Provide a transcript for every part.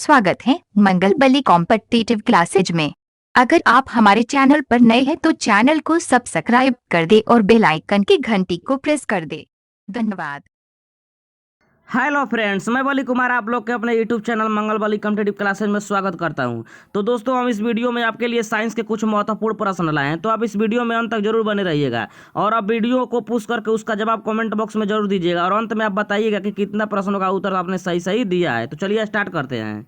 स्वागत है मंगल बली competitive classes में। अगर आप हमारे चैनल पर नए हैं तो चैनल को सब्सक्राइब कर दे और बेल आइकन की घंटी को प्रेस कर दे। धन्यवाद। हेलो फ्रेंड्स, मैं बली कुमार आप लोग के अपने यूट्यूब चैनल मंगल बली कॉम्पिटिटिव क्लासेज में स्वागत करता हूं। तो दोस्तों, हम इस वीडियो में आपके लिए साइंस के कुछ महत्वपूर्ण प्रश्न लाए हैं, तो आप इस वीडियो में अंत तक जरूर बने रहिएगा और आप वीडियो को पुश करके उसका जवाब कमेंट बॉक्स में जरूर दीजिएगा और अंत में आप बताइएगा कि कितना प्रश्नों का उत्तर आपने सही सही दिया है। तो चलिए स्टार्ट करते हैं।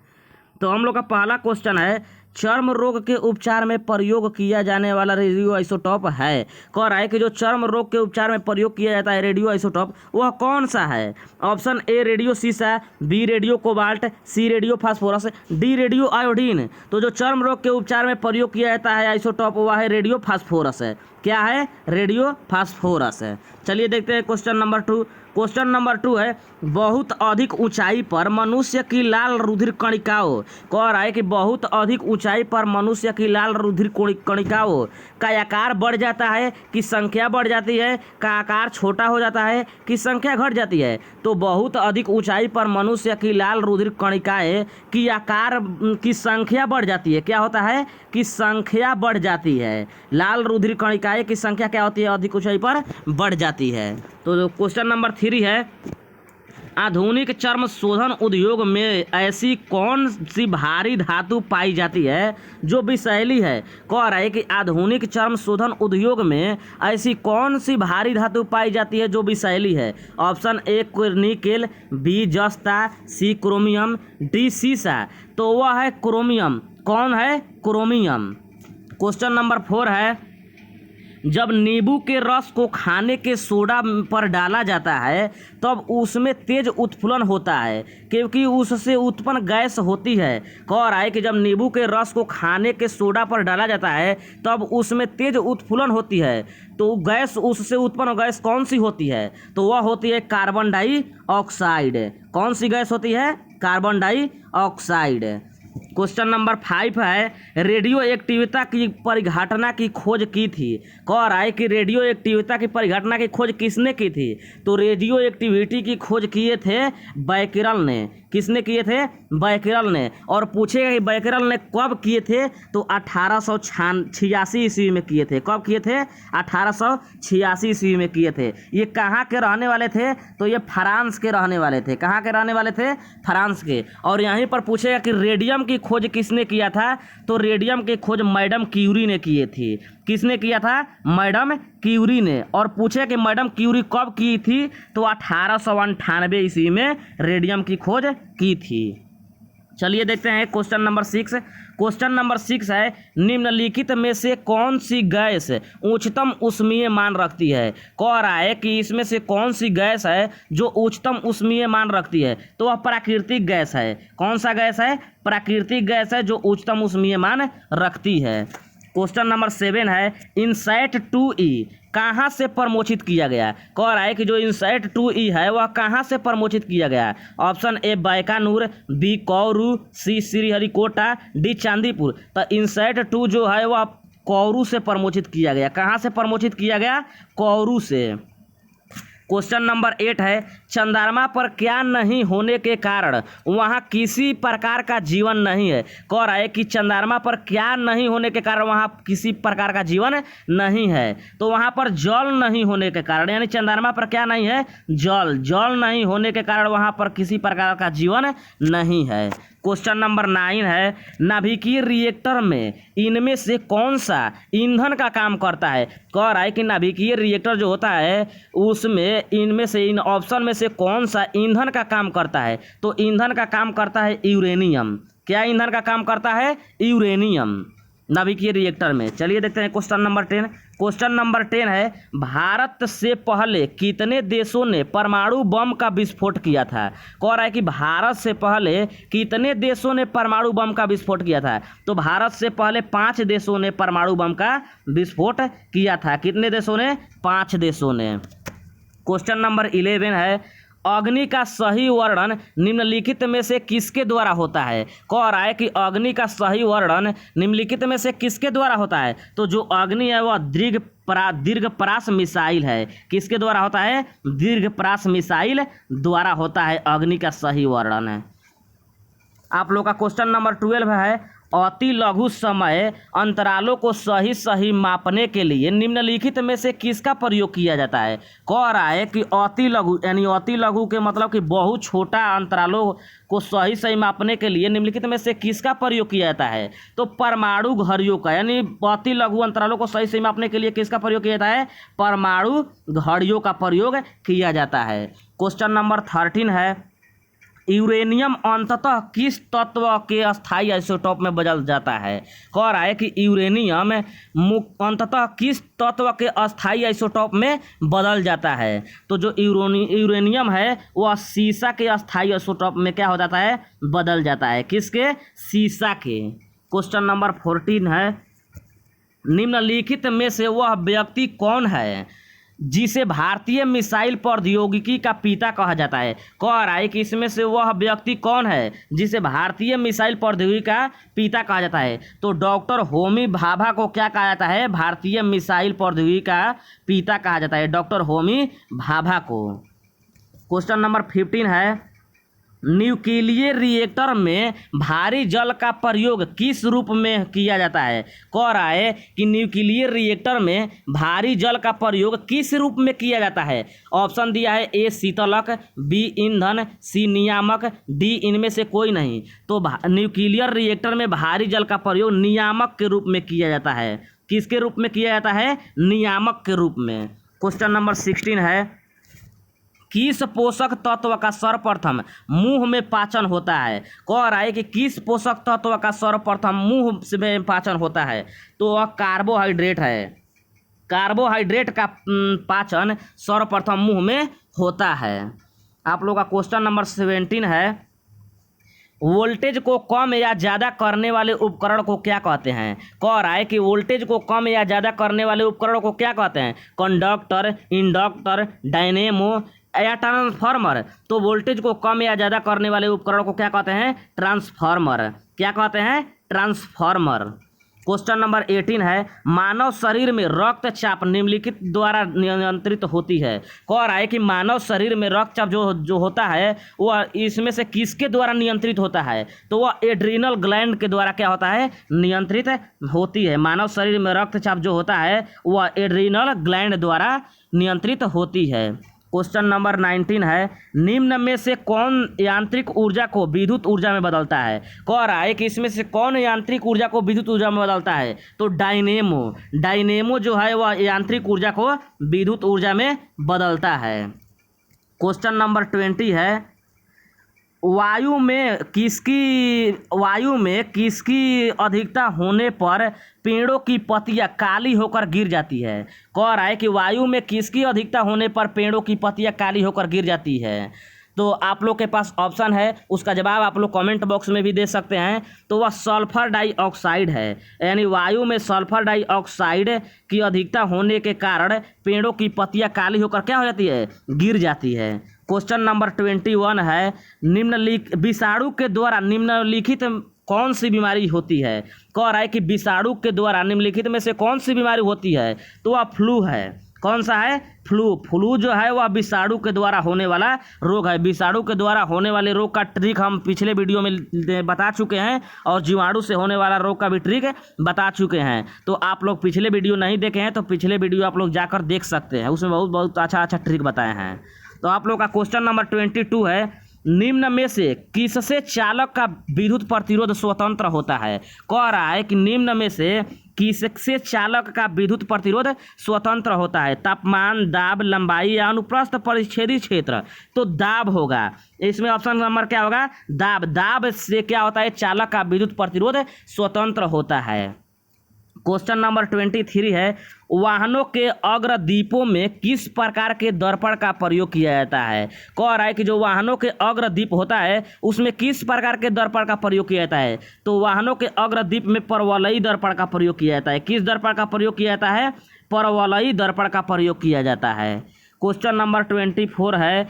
तो हम लोग का पहला क्वेश्चन है, चर्म रोग के उपचार में प्रयोग किया जाने वाला रेडियो आइसोटॉप है। कह रहा है कि जो चर्म रोग के उपचार में प्रयोग किया जाता है रेडियो आइसोटॉप, वह कौन सा है। ऑप्शन ए रेडियो सीसा, B radio cobalt, C radio phosphorus, D radio iodine. तो जो चर्म रोग के उपचार में प्रयोग किया जाता है आइसोटॉप, वह है रेडियो फास्फोरस है। क्या है? रेडियो फास्फोरस है। चलिए देखते हैं क्वेश्चन नंबर 2। क्वेश्चन नंबर 2 है, बहुत अधिक ऊंचाई पर मनुष्य की लाल रुधिर कणिकाओं। कह रहा है कि बहुत अधिक ऊंचाई पर मनुष्य की लाल रुधिर कणिकाओं का आकार बढ़ जाता है कि संख्या बढ़ जाती है, का आकार छोटा हो जाता है कि संख्या घट जाती है। तो बहुत अधिक ऊंचाई पर मनुष्य की लाल रुधिर कणिकाएं की आकार की संख्या बढ़ जाती है। क्या होता है? कि संख्या बढ़ जाती है। लाल रुधिर कणिकाएं की संख्या क्या होती है? अधिक ऊंचाई पर बढ़ जाती है। तो क्वेश्चन नंबर 3 है, आधुनिक चर्म शोधन उद्योग में ऐसी कौन सी भारी धातु पाई जाती है जो विषैली है। कह रहा है कि आधुनिक चर्म शोधन उद्योग में ऐसी कौन सी भारी धातु पाई जाती है जो विषैली है। ऑप्शन ए निकेल, बी जस्ता, सी क्रोमियम, डी सीसा। तो वह है क्रोमियम। कौन है? क्रोमियम। क्वेश्चन नंबर 4 है, जब नींबू के रस को खाने के सोडा पर डाला जाता है तब उसमें तेज उत्फुलन होता है क्योंकि उससे उत्पन्न गैस होती है। कह रहा है कि जब नींबू के रस को खाने के सोडा पर डाला जाता है तब उसमें तेज उत्फुलन होती है। तो गैस, उससे उत्पन्न गैस कौन सी होती है? तो वह होती है कार्बन डाइऑक्साइड। कौन सी गैस होती है? Carbon dioxide. क्वेश्चन नंबर 5 है, रेडियो एक्टिविता की परिघटना की खोज की थी। कह रहा है कि रेडियो एक्टिविता की परिघटना की खोज किसने की थी। तो रेडियो एक्टिविटी की खोज किए थे बैकेरल ने। किसने किए थे? बैकेरल ने। और पूछेगा कि बैकेरल ने कब किए थे, तो 1886 ईस्वी में किए थे। कब किए थे? 1886 ईस्वी में किए थे। ये कहाँ के रहने वाले थे? तो ये फ्रांस के रहने वाले थे। कहाँ के रहने वाले थे? फ्रांस के। और यहीं पर पूछेगा कि रेडियम की खोज किसने किया था। तो रेडियम की खोज मैडम क्यूरी ने किए थी। किसने किया था? मैडम क्यूरी ने। और पूछे कि मैडम क्यूरी कब की थी, तो 1898 ईस्वी में रेडियम की खोज की थी। चलिए देखते हैं क्वेश्चन नंबर 6। क्वेश्चन नंबर 6 है, निम्नलिखित में से कौन सी गैस उच्चतम ऊष्मीय मान रखती है। कह रहा है कि इसमें से कौन सी गैस है जो उच्चतम ऊष्मीय मान रखती है। तो वह प्राकृतिक गैस है। कौन सा गैस है? प्राकृतिक गैस है जो उच्चतम ऊष्मीय मान रखती है। क्वेश्चन नंबर 7 है, इनसैट 2E कहाँ से प्रमोचित किया गया। कह रहा है कि जो इनसैट 2E है वह कहाँ से प्रमोचित किया गया। Option A Bikaner, B Kourou, C Sriharikota, D Chandipur. तो इनसैट 2 जो है वह कौरू से प्रमोचित किया गया। कहाँ से प्रमोचित किया गया? कौरू से। क्वेश्चन नंबर 8 है, चंद्रमा पर क्या नहीं होने के कारण वहाँ किसी प्रकार का जीवन नहीं है। कह रहा है कि चंद्रमा पर क्या नहीं होने के कारण वहाँ किसी प्रकार का जीवन नहीं है। तो वहाँ पर जल नहीं होने के कारण, यानी चंद्रमा पर क्या नहीं है? जल नहीं होने के कारण वहाँ पर किसी प्रकार का जीवन नहीं है। क्वेश्चन नंबर 9 है, नाभिकीय रिएक्टर में इनमें से कौन सा ईंधन का काम करता है। कह रहा है कि नाभिकीय रिएक्टर जो होता है उसमें इनमें से, इन ऑप्शन में से कौन सा ईंधन का काम करता है। तो ईंधन का काम करता है यूरेनियम। क्या ईंधन का काम करता है? यूरेनियम, नाभिकीय रिएक्टर में। चलिए देखते हैं क्वेश्चन नंबर 10। क्वेश्चन नंबर 10 है, भारत से पहले कितने देशों ने परमाणु बम का विस्फोट किया था। कह रहा है कि भारत से पहले कितने देशों ने परमाणु बम का विस्फोट किया था। तो भारत से पहले 5 देशों ने परमाणु बम का विस्फोट किया था। कितने देशों ने? 5 देशों ने। क्वेश्चन नंबर 11 है, अग्नि का सही वर्णन निम्नलिखित में से किसके द्वारा होता है। कह रहा है कि अग्नि का सही वर्णन निम्नलिखित में से किसके द्वारा होता है। तो जो अग्नि है वह दीर्घ मिसाइल है। किसके द्वारा होता है? दीर्घ मिसाइल द्वारा होता है। अग्नि का सही वर्णन है। आप लोग का क्वेश्चन नंबर 12 है, अति लघु समय अंतरालों को सही सही मापने के लिए निम्नलिखित में से किसका प्रयोग किया जाता है। कह रहा है कि अति लघु यानी अति लघु के मतलब कि बहुत छोटा अंतरालों को सही सही मापने के लिए निम्नलिखित में से किसका प्रयोग किया जाता है। तो परमाणु घड़ियों का, यानी अति लघु अंतरालों को सही सही मापने के लिए किसका प्रयोग किया जाता है, परमाणु घड़ियों का प्रयोग किया जाता है। क्वेश्चन नंबर 13 है, यूरेनियम अंततः किस तत्व के अस्थायी आइसोटोप में बदल जाता है। कह रहा है कि यूरेनियम अंततः किस तत्व के अस्थायी आइसोटोप में बदल जाता है। तो जो यूरेनियम है वह सीसा के अस्थायी आइसोटोप में क्या हो जाता है, बदल जाता है। किसके, सीसा के। क्वेश्चन नंबर 14 है, निम्नलिखित में से वह व्यक्ति कौन है जिसे भारतीय मिसाइल प्रौद्योगिकी का पिता कहा जाता है। कह रहा है कि इसमें से वह व्यक्ति कौन है जिसे भारतीय मिसाइल प्रौद्योगिकी का पिता कहा जाता है। तो डॉक्टर होमी भाभा को क्या कहा जाता है, भारतीय मिसाइल प्रौद्योगिकी का पिता कहा जाता है, डॉक्टर होमी भाभा को। क्वेश्चन नंबर 15 है, न्यूक्लियर रिएक्टर में भारी जल का प्रयोग किस रूप में किया जाता है। कह रहा है कि न्यूक्लियर रिएक्टर में भारी जल का प्रयोग किस रूप में किया जाता है। ऑप्शन दिया है, ए शीतलक, बी ईंधन, सी नियामक, डी इनमें से कोई नहीं। तो न्यूक्लियर रिएक्टर में भारी जल का प्रयोग नियामक के रूप में किया जाता है। किसके रूप में किया जाता है, नियामक के रूप में। क्वेश्चन नंबर 16 है, किस पोषक तत्व का सर्वप्रथम मुंह में पाचन होता है। कह रहा है कि किस पोषक तत्व का सर्वप्रथम मुंह में पाचन होता है। तो वह कार्बोहाइड्रेट है। कार्बोहाइड्रेट का पाचन सर्वप्रथम मुंह में होता है। आप लोग का क्वेश्चन नंबर 17 है, वोल्टेज को कम या ज़्यादा करने वाले उपकरण को क्या कहते हैं। कह रहा है कि वोल्टेज को कम या ज़्यादा करने वाले उपकरण को क्या कहते हैं, कंडक्टर, इंडक्टर, डायनेमो या ट्रांसफार्मर। तो वोल्टेज को कम या ज़्यादा करने वाले उपकरण को क्या कहते हैं, ट्रांसफार्मर। क्या कहते हैं, ट्रांसफार्मर। क्वेश्चन नंबर 18 है, मानव शरीर में रक्तचाप निम्नलिखित द्वारा नियंत्रित होती है। कह रहा है कि मानव शरीर में रक्तचाप जो होता है वह इसमें से किसके द्वारा नियंत्रित होता है। तो वह एड्रीनल ग्लैंड के द्वारा क्या होता है, नियंत्रित होती है। मानव शरीर में रक्तचाप जो होता है वह एड्रीनल ग्लैंड द्वारा नियंत्रित होती है। क्वेश्चन नंबर 19 है, निम्न में से कौन यांत्रिक ऊर्जा को विद्युत ऊर्जा में बदलता है। कह रहा है कि इसमें से कौन यांत्रिक ऊर्जा को विद्युत ऊर्जा में बदलता है। तो डायनेमो। डायनेमो जो है वह यांत्रिक ऊर्जा को विद्युत ऊर्जा में बदलता है। क्वेश्चन नंबर 20 है, वायु में किसकी अधिकता होने पर पेड़ों की पत्तियां काली होकर गिर जाती है। कह रहा है कि वायु में किसकी अधिकता होने पर पेड़ों की पत्तियां काली होकर गिर जाती है। तो आप लोग के पास ऑप्शन है, उसका जवाब आप लोग कमेंट बॉक्स में भी दे सकते हैं। तो वह सल्फर डाइऑक्साइड है, यानी वायु में सल्फर डाइऑक्साइड की अधिकता होने के कारण पेड़ों की पत्तियां काली होकर क्या हो जाती है, गिर जाती है। क्वेश्चन नंबर 21 है, विषाणु के द्वारा निम्नलिखित कौन सी बीमारी होती है। कह रहा है कि विषाणु के द्वारा निम्नलिखित में से कौन सी बीमारी होती है। तो वह फ्लू है। कौन सा है, फ्लू। फ्लू जो है वह विषाणु के द्वारा होने वाला रोग है। विषाणु के द्वारा होने वाले रोग का ट्रिक हम पिछले वीडियो में बता चुके हैं और जीवाणु से होने वाला रोग का भी ट्रिक बता चुके हैं। तो आप लोग पिछले वीडियो नहीं देखे हैं तो पिछले वीडियो आप लोग जाकर देख सकते हैं, उसमें बहुत अच्छा ट्रिक बताए हैं। तो आप लोग का क्वेश्चन नंबर 22 है, निम्न में से किससे चालक का विद्युत प्रतिरोध स्वतंत्र होता है। कह रहा है कि निम्न में से किससे चालक का विद्युत प्रतिरोध स्वतंत्र होता है। तापमान, दाब, लंबाई या अनुप्रस्थ परिच्छेदी क्षेत्र। तो दाब होगा। इसमें ऑप्शन नंबर क्या होगा, दाब। दाब से क्या होता है, चालक का विद्युत प्रतिरोध स्वतंत्र होता है। क्वेश्चन नंबर 23 है, वाहनों के अग्रदीपों में किस प्रकार के दर्पण का प्रयोग किया जाता है। कह रहा है कि जो वाहनों के अग्रदीप होता है उसमें किस प्रकार के दर्पण का प्रयोग किया जाता है। तो वाहनों के अग्रदीप में परवलयी दर्पण का प्रयोग किया जाता है। किस दर्पण का प्रयोग किया जाता है, परवलयी दर्पण का प्रयोग किया जाता है। क्वेश्चन नंबर 24 है,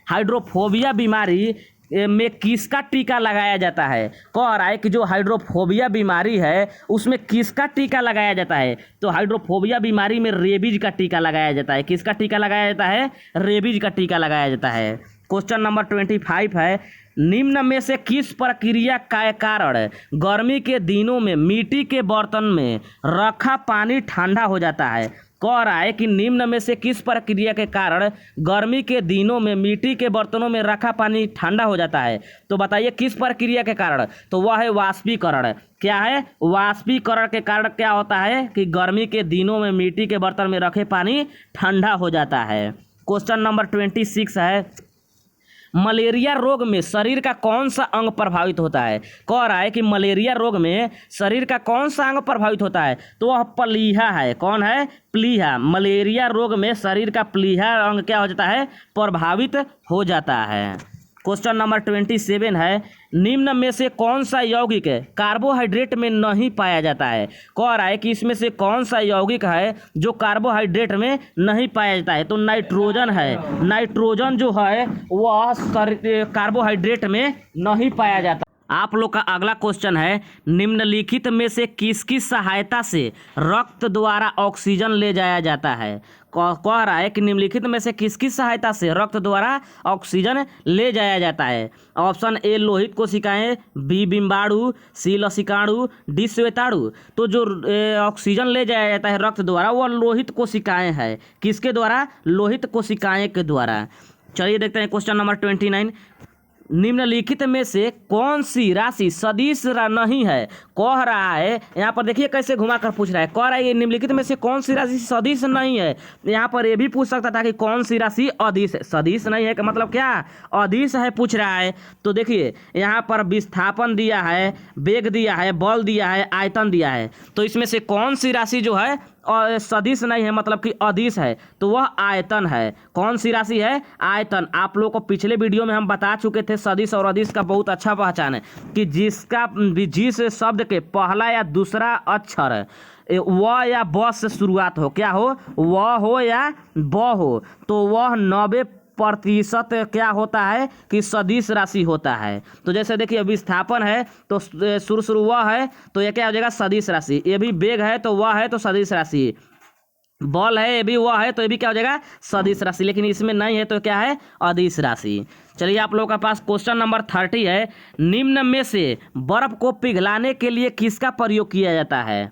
हाइड्रोफोबिया बीमारी में किसका टीका लगाया जाता है। कह रहा है कि जो हाइड्रोफोबिया बीमारी है उसमें किसका टीका लगाया जाता है। तो हाइड्रोफोबिया बीमारी में रेबीज का टीका लगाया जाता है। किसका टीका लगाया जाता है, रेबीज का टीका लगाया जाता है। क्वेश्चन नंबर 25 है, निम्न में से किस प्रक्रिया के कारण गर्मी के दिनों में मिट्टी के बर्तन में रखा पानी ठंडा हो जाता है? कह रहा है कि निम्न में से किस प्रक्रिया के कारण गर्मी के दिनों में मिट्टी के बर्तनों में रखा पानी ठंडा हो जाता है? तो बताइए किस प्रक्रिया के कारण? तो वह है वाष्पीकरण। क्या है? वाष्पीकरण के कारण क्या होता है कि गर्मी के दिनों में मिट्टी के बर्तन में रखे पानी ठंडा हो जाता है। क्वेश्चन नंबर 26 है, मलेरिया रोग में शरीर का कौन सा अंग प्रभावित होता है? कह रहा है कि मलेरिया रोग में शरीर का कौन सा अंग प्रभावित होता है? तो वह प्लीहा है। कौन है? प्लीहा। मलेरिया रोग में शरीर का प्लीहा अंग क्या हो जाता है? प्रभावित हो जाता है। क्वेश्चन नंबर 27 है, निम्न में से कौन सा यौगिक कार्बोहाइड्रेट में नहीं पाया जाता है? कह रहा है कि इसमें से कौन सा यौगिक है जो कार्बोहाइड्रेट में नहीं पाया जाता है? तो नाइट्रोजन है। नाइट्रोजन जो है वह कार्बोहाइड्रेट में नहीं पाया जाता। आप लोग का अगला क्वेश्चन है, निम्नलिखित में से किसकी सहायता से रक्त द्वारा ऑक्सीजन ले जाया जाता है? कह रहा है कि निम्नलिखित में से किसकी सहायता से रक्त द्वारा ऑक्सीजन ले जाया जाता है? ऑप्शन ए लोहित कोशिकाएं, बी बिम्बाणु, सी लसिकाणु, डी श्वेताणु। तो जो ऑक्सीजन ले जाया जाता है रक्त द्वारा वह लोहित कोशिकाएं है। किसके द्वारा? लोहित कोशिकाएं के द्वारा। चलिए देखते हैं क्वेश्चन नंबर 29, निम्नलिखित में से कौन सी राशि सदिश नहीं है? कह रहा है, यहाँ पर देखिए कैसे घुमाकर पूछ रहा है। कह रहा है ये निम्नलिखित में से कौन सी राशि सदिश नहीं है। यहाँ पर ये भी पूछ सकता था कि कौन सी राशि अदिश है। सदिश नहीं है का मतलब क्या? अदिश है पूछ रहा है। तो देखिए यहाँ पर विस्थापन दिया है, वेग दिया है, बल दिया है, आयतन दिया है। तो इसमें से कौन सी राशि जो है और सदिश नहीं है मतलब कि अदिश है? तो वह आयतन है। कौन सी राशि है? आयतन। आप लोगों को पिछले वीडियो में हम बता चुके थे सदिश और अदिश का बहुत अच्छा पहचान है कि जिस शब्द के पहला या दूसरा अक्षर व या ब से शुरुआत हो, क्या हो? व हो या ब हो, तो वह 90% क्या होता है कि सदिश राशि होता है। तो जैसे देखिए विस्थापन है तो शुरू वह है तो यह क्या हो जाएगा? सदिश राशि। ये भी वेग है तो वह है तो सदिश राशि। बल है ये भी वह है तो ये भी क्या हो जाएगा? सदिश राशि। लेकिन इसमें नहीं है तो क्या है? अदिश राशि। चलिए आप लोगों के पास क्वेश्चन नंबर 30 है, निम्न में से बर्फ को पिघलाने के लिए किसका प्रयोग किया जाता है?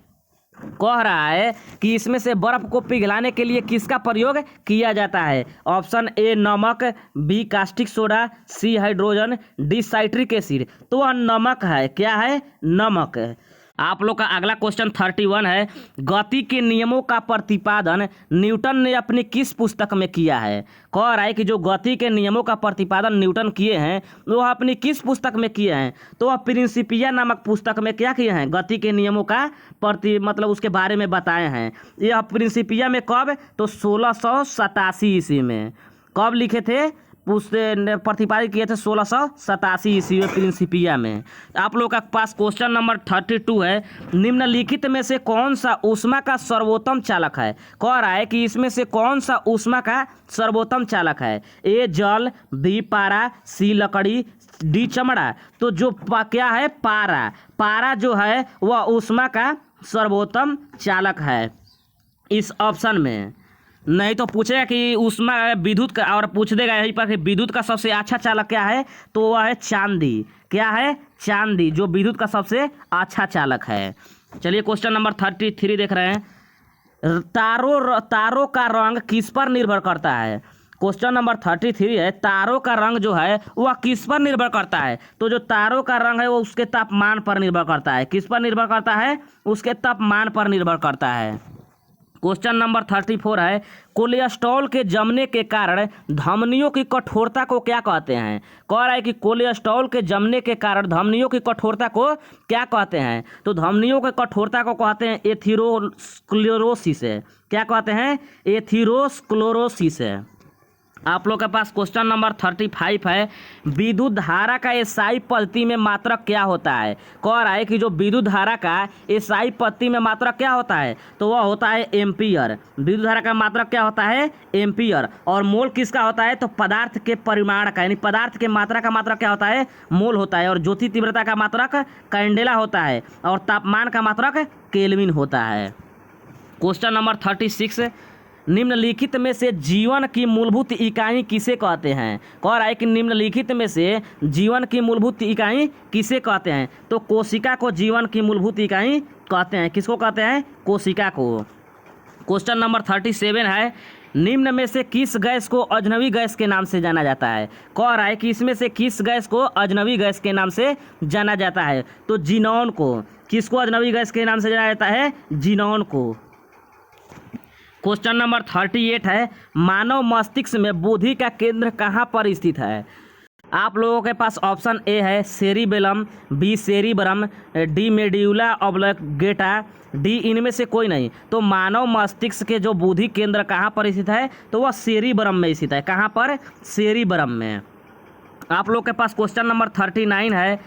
कह रहा है कि इसमें से बर्फ को पिघलाने के लिए किसका प्रयोग किया जाता है? ऑप्शन ए नमक, B caustic soda, C hydrogen, D citric acid. तो वह नमक है। क्या है? नमक है। आप लोग का अगला क्वेश्चन 31 है, गति के नियमों का प्रतिपादन न्यूटन ने अपनी किस पुस्तक में किया है? कह रहा है कि जो गति के नियमों का प्रतिपादन न्यूटन किए हैं वह अपनी किस पुस्तक में किए हैं? तो वह प्रिंसिपिया नामक पुस्तक में क्या किए हैं? गति के नियमों का मतलब उसके बारे में बताए हैं। यह प्रिंसिपिया में कब? तो 1687 ईस्वी में। कब लिखे थे? उसने प्रतिपादित किए थे 1687 ईस्वी में प्रिंसिपिया में। आप लोग का पास क्वेश्चन नंबर 32 है, निम्नलिखित में से कौन सा ऊष्मा का सर्वोत्तम चालक है? कह रहा है कि इसमें से कौन सा ऊष्मा का सर्वोत्तम चालक है? ए जल, बी पारा, सी लकड़ी, डी चमड़ा। तो जो क्या है? पारा। पारा जो है वह ऊष्मा का सर्वोत्तम चालक है इस ऑप्शन में। नहीं तो पूछेगा कि ऊष्मा विद्युत का, और पूछ देगा यहीं पर कि विद्युत का सबसे अच्छा चालक क्या है? तो वह है चांदी। क्या है? चांदी, जो विद्युत का सबसे अच्छा चालक है। चलिए क्वेश्चन नंबर 33 देख रहे हैं, तारों का रंग किस पर निर्भर करता है? क्वेश्चन नंबर 33 है, तारों का रंग जो है वह किस पर निर्भर करता है? तो जो तारों का रंग है वो उसके तापमान पर निर्भर करता है। किस पर निर्भर करता है? उसके तापमान पर निर्भर करता है। क्वेश्चन नंबर 34 है, कोलेस्ट्रॉल के जमने के कारण धमनियों की कठोरता को क्या कहते हैं? कह रहा है कि कोलेस्ट्रॉल के जमने के कारण धमनियों की कठोरता को क्या कहते हैं? तो धमनियों की कठोरता को कहते हैं एथेरोस्क्लेरोसिस। क्या कहते हैं? एथेरोस्क्लेरोसिस। आप लोग के पास क्वेश्चन नंबर 35 है, विद्युत धारा का एसआई पद्धति में मात्रक क्या होता है? कह रहा है कि जो विद्युत धारा का एसआई पद्धति में मात्रक क्या होता है? तो वह होता है एम्पियर। विद्युत धारा का मात्रक क्या होता है? एम्पियर। और मोल किसका होता है? तो पदार्थ के परिमाण का, यानी पदार्थ के मात्रा का मात्रक क्या होता है? मोल होता है। और ज्योति तीव्रता का मात्रक कैंडेला होता है। और तापमान का मात्रक केल्विन होता है। क्वेश्चन नंबर 36, निम्नलिखित में से जीवन की मूलभूत इकाई किसे कहते हैं? कह रहा है कि निम्नलिखित में से जीवन की मूलभूत इकाई किसे कहते हैं? तो कोशिका को जीवन की मूलभूत इकाई कहते हैं। किसको कहते हैं? कोशिका को। क्वेश्चन नंबर 37 है, निम्न में से किस गैस को अजनबी गैस के नाम से जाना जाता है? कह रहा है कि इसमें से किस गैस को अजनबी गैस के नाम से जाना जाता है? तो जीनॉन को। किसको अजनबी गैस के नाम से जाना जाता है? जीनॉन को। क्वेश्चन नंबर 38 है, मानव मस्तिष्क में बुद्धि का केंद्र कहाँ पर स्थित है? आप लोगों के पास ऑप्शन ए है cerebellum, B cerebrum, D medulla oblongata, D इनमें से कोई नहीं। तो मानव मस्तिष्क के जो बुद्धि केंद्र कहाँ पर स्थित है? तो वह सेरिब्रम में स्थित है। कहाँ पर? सेरिब्रम में। आप लोग के पास क्वेश्चन नंबर 39 है,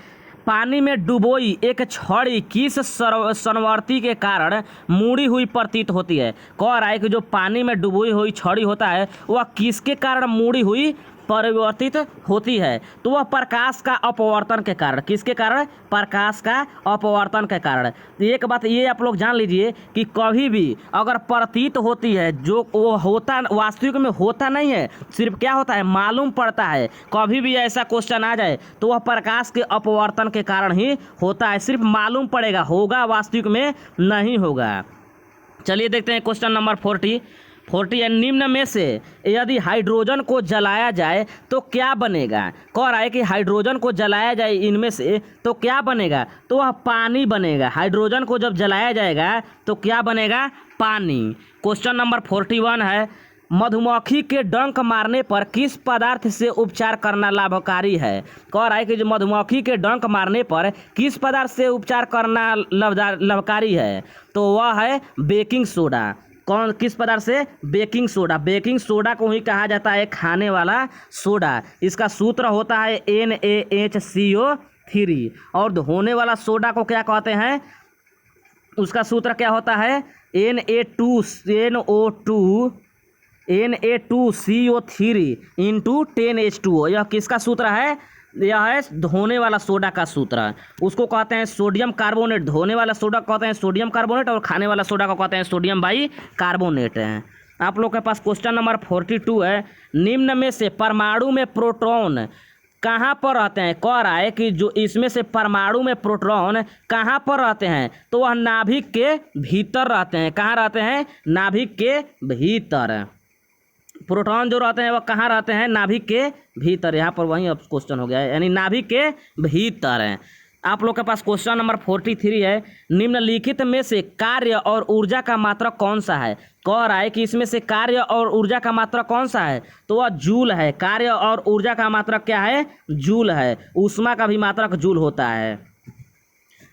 पानी में डुबोई एक छड़ी किस संवर्ती के कारण मुड़ी हुई प्रतीत होती है? कह रहा है कि जो पानी में डुबोई हुई छड़ी होता है वह किसके कारण मुड़ी हुई परिवर्तित होती है? तो वह प्रकाश का अपवर्तन के कारण। किसके कारण? प्रकाश का अपवर्तन के कारण। तो एक बात ये आप लोग जान लीजिए कि कभी भी अगर प्रतीत होती है, जो वो होता वास्तविक में होता नहीं है, सिर्फ क्या होता है? मालूम पड़ता है। कभी भी ऐसा क्वेश्चन आ जाए तो वह प्रकाश के अपवर्तन के कारण ही होता है। सिर्फ मालूम पड़ेगा, होगा वास्तविक में नहीं होगा। चलिए देखते हैं क्वेश्चन नंबर 40 है, निम्न में से यदि हाइड्रोजन को जलाया जाए तो क्या बनेगा? कह रहा है कि हाइड्रोजन को जलाया जाए इनमें से तो क्या बनेगा? तो वह पानी बनेगा। हाइड्रोजन को जब जलाया जाएगा तो क्या बनेगा? पानी। क्वेश्चन नंबर 41 है, मधुमक्खी के डंक मारने पर किस पदार्थ से उपचार करना लाभकारी है? कह रहा है कि जो मधुमक्खी के डंक मारने पर किस पदार्थ से उपचार करना लाभकारी है? तो वह है बेकिंग सोडा। कौन किस पदार्थ से? Baking soda. बेकिंग सोडा को ही कहा जाता है खाने वाला सोडा। इसका सूत्र होता है NaHCO3। और धोने वाला सोडा को क्या कहते हैं? उसका सूत्र क्या होता है? Na2CO3 into 10H2O। यह किसका सूत्र है? यह है धोने वाला सोडा का सूत्र। उसको कहते हैं सोडियम कार्बोनेट। धोने वाला सोडा को कहते हैं सोडियम कार्बोनेट और खाने वाला सोडा को कहते हैं सोडियम बाई कार्बोनेट है। आप लोग के पास क्वेश्चन नंबर 42 है, निम्न में से परमाणु में प्रोटॉन कहाँ पर रहते हैं? कह रहा है कि जो इसमें से परमाणु में प्रोटॉन कहाँ पर रहते हैं? तो वह नाभिक के भीतर रहते हैं। कहाँ रहते हैं? नाभिक के भीतर। प्रोटॉन जो रहते हैं वह कहाँ रहते हैं? नाभिक के भीतर। यहाँ पर वही अब क्वेश्चन हो गया है, यानी नाभिक के भीतर है। आप लोग के पास क्वेश्चन नंबर 43 है, निम्नलिखित में से कार्य और ऊर्जा का मात्रक कौन सा है? कह रहा है कि इसमें से कार्य और ऊर्जा का मात्रक कौन सा है? तो वह जूल है। कार्य और ऊर्जा का मात्रक क्या है? जूल है। ऊष्मा का भी मात्रक जूल होता है।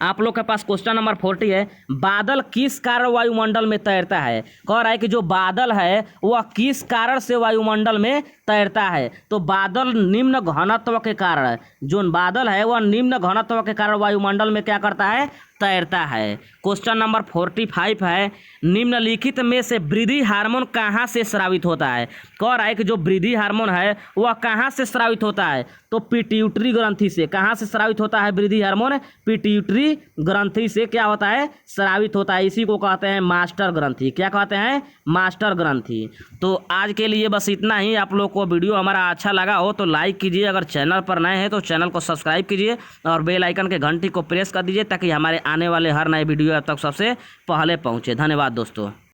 आप लोग के पास क्वेश्चन नंबर 40 है, बादल किस कारण वायुमंडल में तैरता है? कह रहा है कि जो बादल है वह किस कारण से वायुमंडल में तैरता है? तो बादल निम्न घनत्व के कारण। जो बादल है वह निम्न घनत्व के कारण वायुमंडल में क्या करता है? तैरता है। क्वेश्चन नंबर 45 है, निम्नलिखित में से वृद्धि हार्मोन कहाँ से स्रावित होता है? कह रहा है कि जो वृद्धि हार्मोन है वह कहाँ से स्रावित होता है? तो पिट्यूटरी ग्रंथि से। कहाँ से स्रावित होता है वृद्धि हार्मोन? पिट्यूटरी ग्रंथि से क्या होता है? स्रावित होता है। इसी को कहते हैं मास्टर ग्रंथि। क्या कहते हैं? मास्टर ग्रंथि। तो आज के लिए बस इतना ही। आप लोग को वीडियो हमारा अच्छा लगा हो तो लाइक कीजिए, अगर चैनल पर नए हैं तो चैनल को सब्सक्राइब कीजिए और बेल आइकन के घंटी को प्रेस कर दीजिए ताकि हमारे आने वाले हर नए वीडियो अब तक सबसे पहले पहुंचे। धन्यवाद दोस्तों।